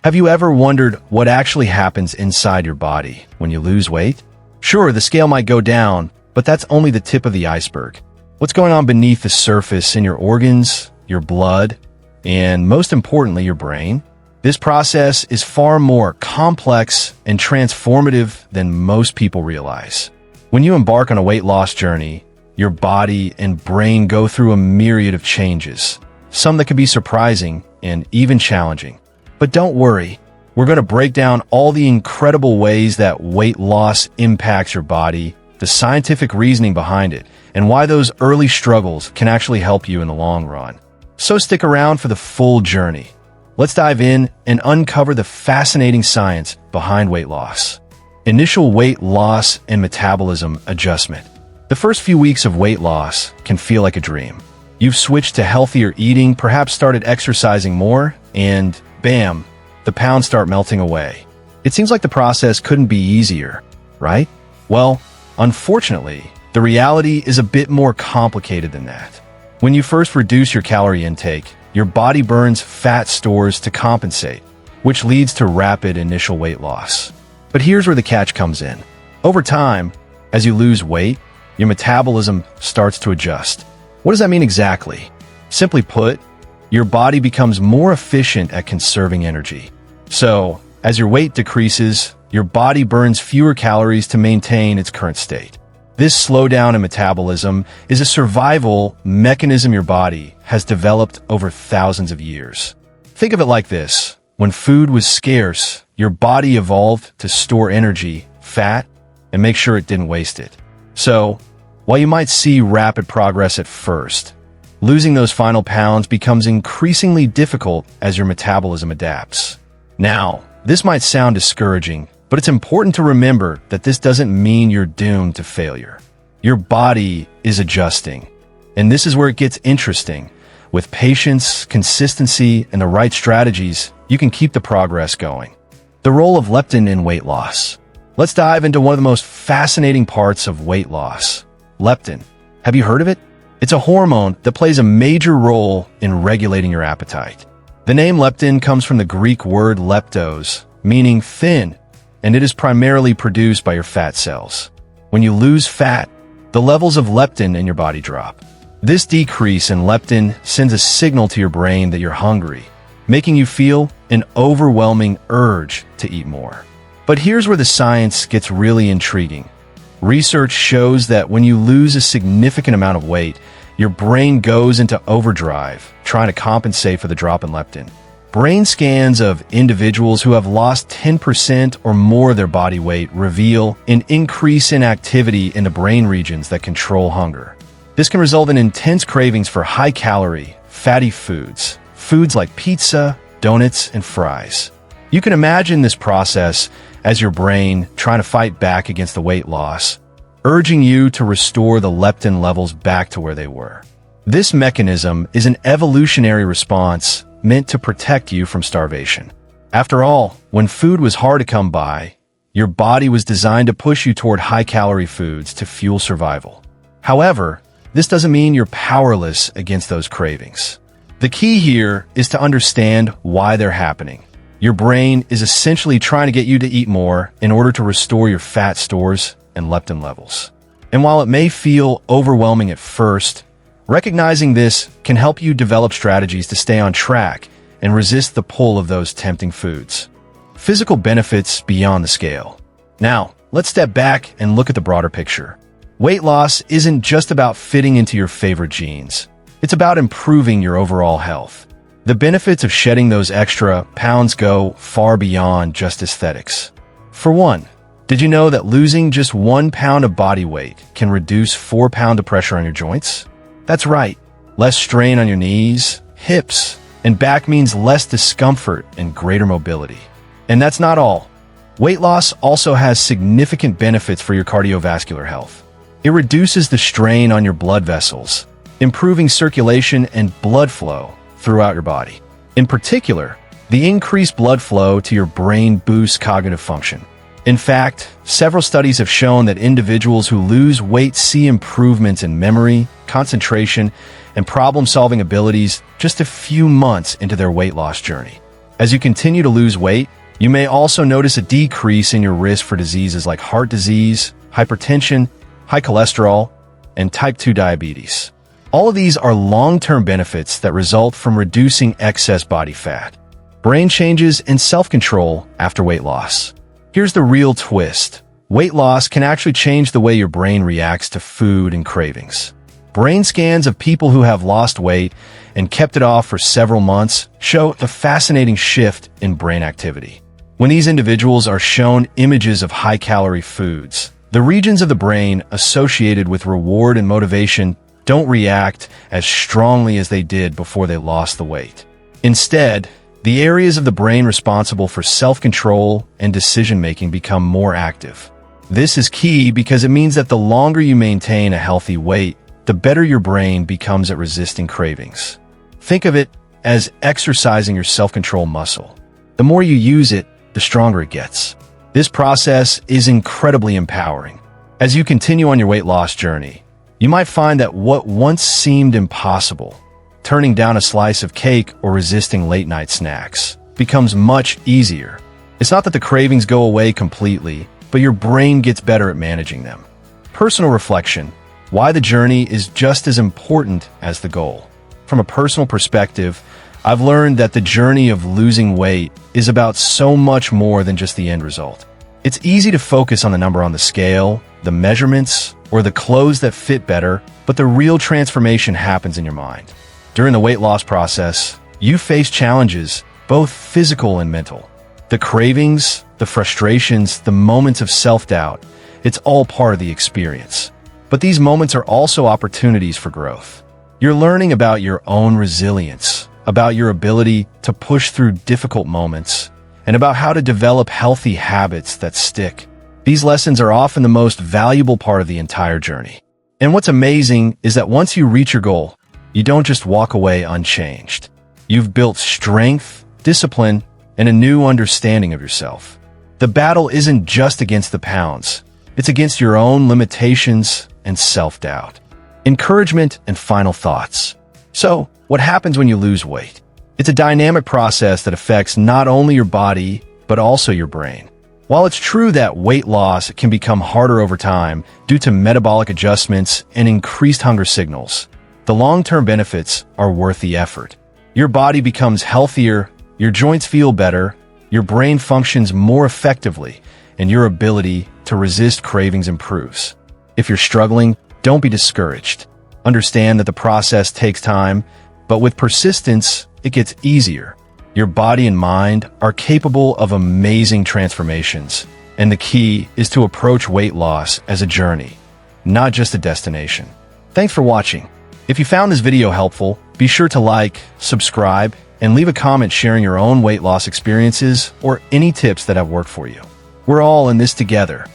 Have you ever wondered what actually happens inside your body when you lose weight? Sure, the scale might go down, but that's only the tip of the iceberg. What's going on beneath the surface in your organs, your blood, and most importantly, your brain? This process is far more complex and transformative than most people realize. When you embark on a weight loss journey, your body and brain go through a myriad of changes, some that can be surprising and even challenging. But don't worry, we're going to break down all the incredible ways that weight loss impacts your body, the scientific reasoning behind it, and why those early struggles can actually help you in the long run. So stick around for the full journey. Let's dive in and uncover the fascinating science behind weight loss. Initial weight loss and metabolism adjustment. The first few weeks of weight loss can feel like a dream. You've switched to healthier eating, perhaps started exercising more, and bam, the pounds start melting away. It seems like the process couldn't be easier, right? Well, unfortunately, the reality is a bit more complicated than that. When you first reduce your calorie intake, your body burns fat stores to compensate, which leads to rapid initial weight loss. But here's where the catch comes in. Over time, as you lose weight, your metabolism starts to adjust. What does that mean exactly? Simply put, your body becomes more efficient at conserving energy. So, as your weight decreases, your body burns fewer calories to maintain its current state. This slowdown in metabolism is a survival mechanism your body has developed over thousands of years. Think of it like this. When food was scarce, your body evolved to store energy, fat, and make sure it didn't waste it. So, while you might see rapid progress at first, losing those final pounds becomes increasingly difficult as your metabolism adapts. Now, this might sound discouraging, but it's important to remember that this doesn't mean you're doomed to failure. Your body is adjusting. And this is where it gets interesting. With patience, consistency, and the right strategies, you can keep the progress going. The role of leptin in weight loss. Let's dive into one of the most fascinating parts of weight loss. Leptin. Have you heard of it? It's a hormone that plays a major role in regulating your appetite. The name leptin comes from the Greek word leptos, meaning thin, and it is primarily produced by your fat cells. When you lose fat, the levels of leptin in your body drop. This decrease in leptin sends a signal to your brain that you're hungry, making you feel an overwhelming urge to eat more. But here's where the science gets really intriguing. Research shows that when you lose a significant amount of weight, your brain goes into overdrive, trying to compensate for the drop in leptin. Brain scans of individuals who have lost 10% or more of their body weight reveal an increase in activity in the brain regions that control hunger. This can result in intense cravings for high-calorie, fatty foods, foods like pizza, donuts, and fries. You can imagine this process as your brain trying to fight back against the weight loss, urging you to restore the leptin levels back to where they were. This mechanism is an evolutionary response meant to protect you from starvation. After all, when food was hard to come by, your body was designed to push you toward high-calorie foods to fuel survival. However, this doesn't mean you're powerless against those cravings. The key here is to understand why they're happening. Your brain is essentially trying to get you to eat more in order to restore your fat stores and leptin levels. And while it may feel overwhelming at first, recognizing this can help you develop strategies to stay on track and resist the pull of those tempting foods. Physical benefits beyond the scale. Now, let's step back and look at the broader picture. Weight loss isn't just about fitting into your favorite jeans. It's about improving your overall health. The benefits of shedding those extra pounds go far beyond just aesthetics. For one, did you know that losing just 1 pound of body weight can reduce 4 pounds of pressure on your joints? That's right. Less strain on your knees, hips, and back means less discomfort and greater mobility. And that's not all. Weight loss also has significant benefits for your cardiovascular health. It reduces the strain on your blood vessels, improving circulation and blood flow throughout your body. In particular, the increased blood flow to your brain boosts cognitive function. In fact, several studies have shown that individuals who lose weight see improvements in memory, concentration, and problem-solving abilities just a few months into their weight loss journey. As you continue to lose weight, you may also notice a decrease in your risk for diseases like heart disease, hypertension, high cholesterol, and type 2 diabetes. All of these are long-term benefits that result from reducing excess body fat. Brain changes and self-control after weight loss. Here's the real twist. Weight loss can actually change the way your brain reacts to food and cravings. Brain scans of people who have lost weight and kept it off for several months show a fascinating shift in brain activity. When these individuals are shown images of high-calorie foods, the regions of the brain associated with reward and motivation don't react as strongly as they did before they lost the weight. Instead, the areas of the brain responsible for self-control and decision-making become more active. This is key because it means that the longer you maintain a healthy weight, the better your brain becomes at resisting cravings. Think of it as exercising your self-control muscle. The more you use it, the stronger it gets. This process is incredibly empowering. As you continue on your weight loss journey, you might find that what once seemed impossible, turning down a slice of cake or resisting late-night snacks, becomes much easier. It's not that the cravings go away completely, but your brain gets better at managing them. Personal reflection: why the journey is just as important as the goal. From a personal perspective, I've learned that the journey of losing weight is about so much more than just the end result. It's easy to focus on the number on the scale, the measurements, or the clothes that fit better, but the real transformation happens in your mind. During the weight loss process, you face challenges, both physical and mental. The cravings, the frustrations, the moments of self-doubt, it's all part of the experience. But these moments are also opportunities for growth. You're learning about your own resilience, about your ability to push through difficult moments, and about how to develop healthy habits that stick. These lessons are often the most valuable part of the entire journey. And what's amazing is that once you reach your goal, you don't just walk away unchanged. You've built strength, discipline, and a new understanding of yourself. The battle isn't just against the pounds. It's against your own limitations and self-doubt. Encouragement and final thoughts. So, what happens when you lose weight? It's a dynamic process that affects not only your body, but also your brain. While it's true that weight loss can become harder over time due to metabolic adjustments and increased hunger signals, the long-term benefits are worth the effort. Your body becomes healthier, your joints feel better, your brain functions more effectively, and your ability to resist cravings improves. If you're struggling, don't be discouraged. Understand that the process takes time, but with persistence, it gets easier. Your body and mind are capable of amazing transformations, and the key is to approach weight loss as a journey, not just a destination. Thanks for watching. If you found this video helpful, be sure to like, subscribe, and leave a comment sharing your own weight loss experiences or any tips that have worked for you. We're all in this together.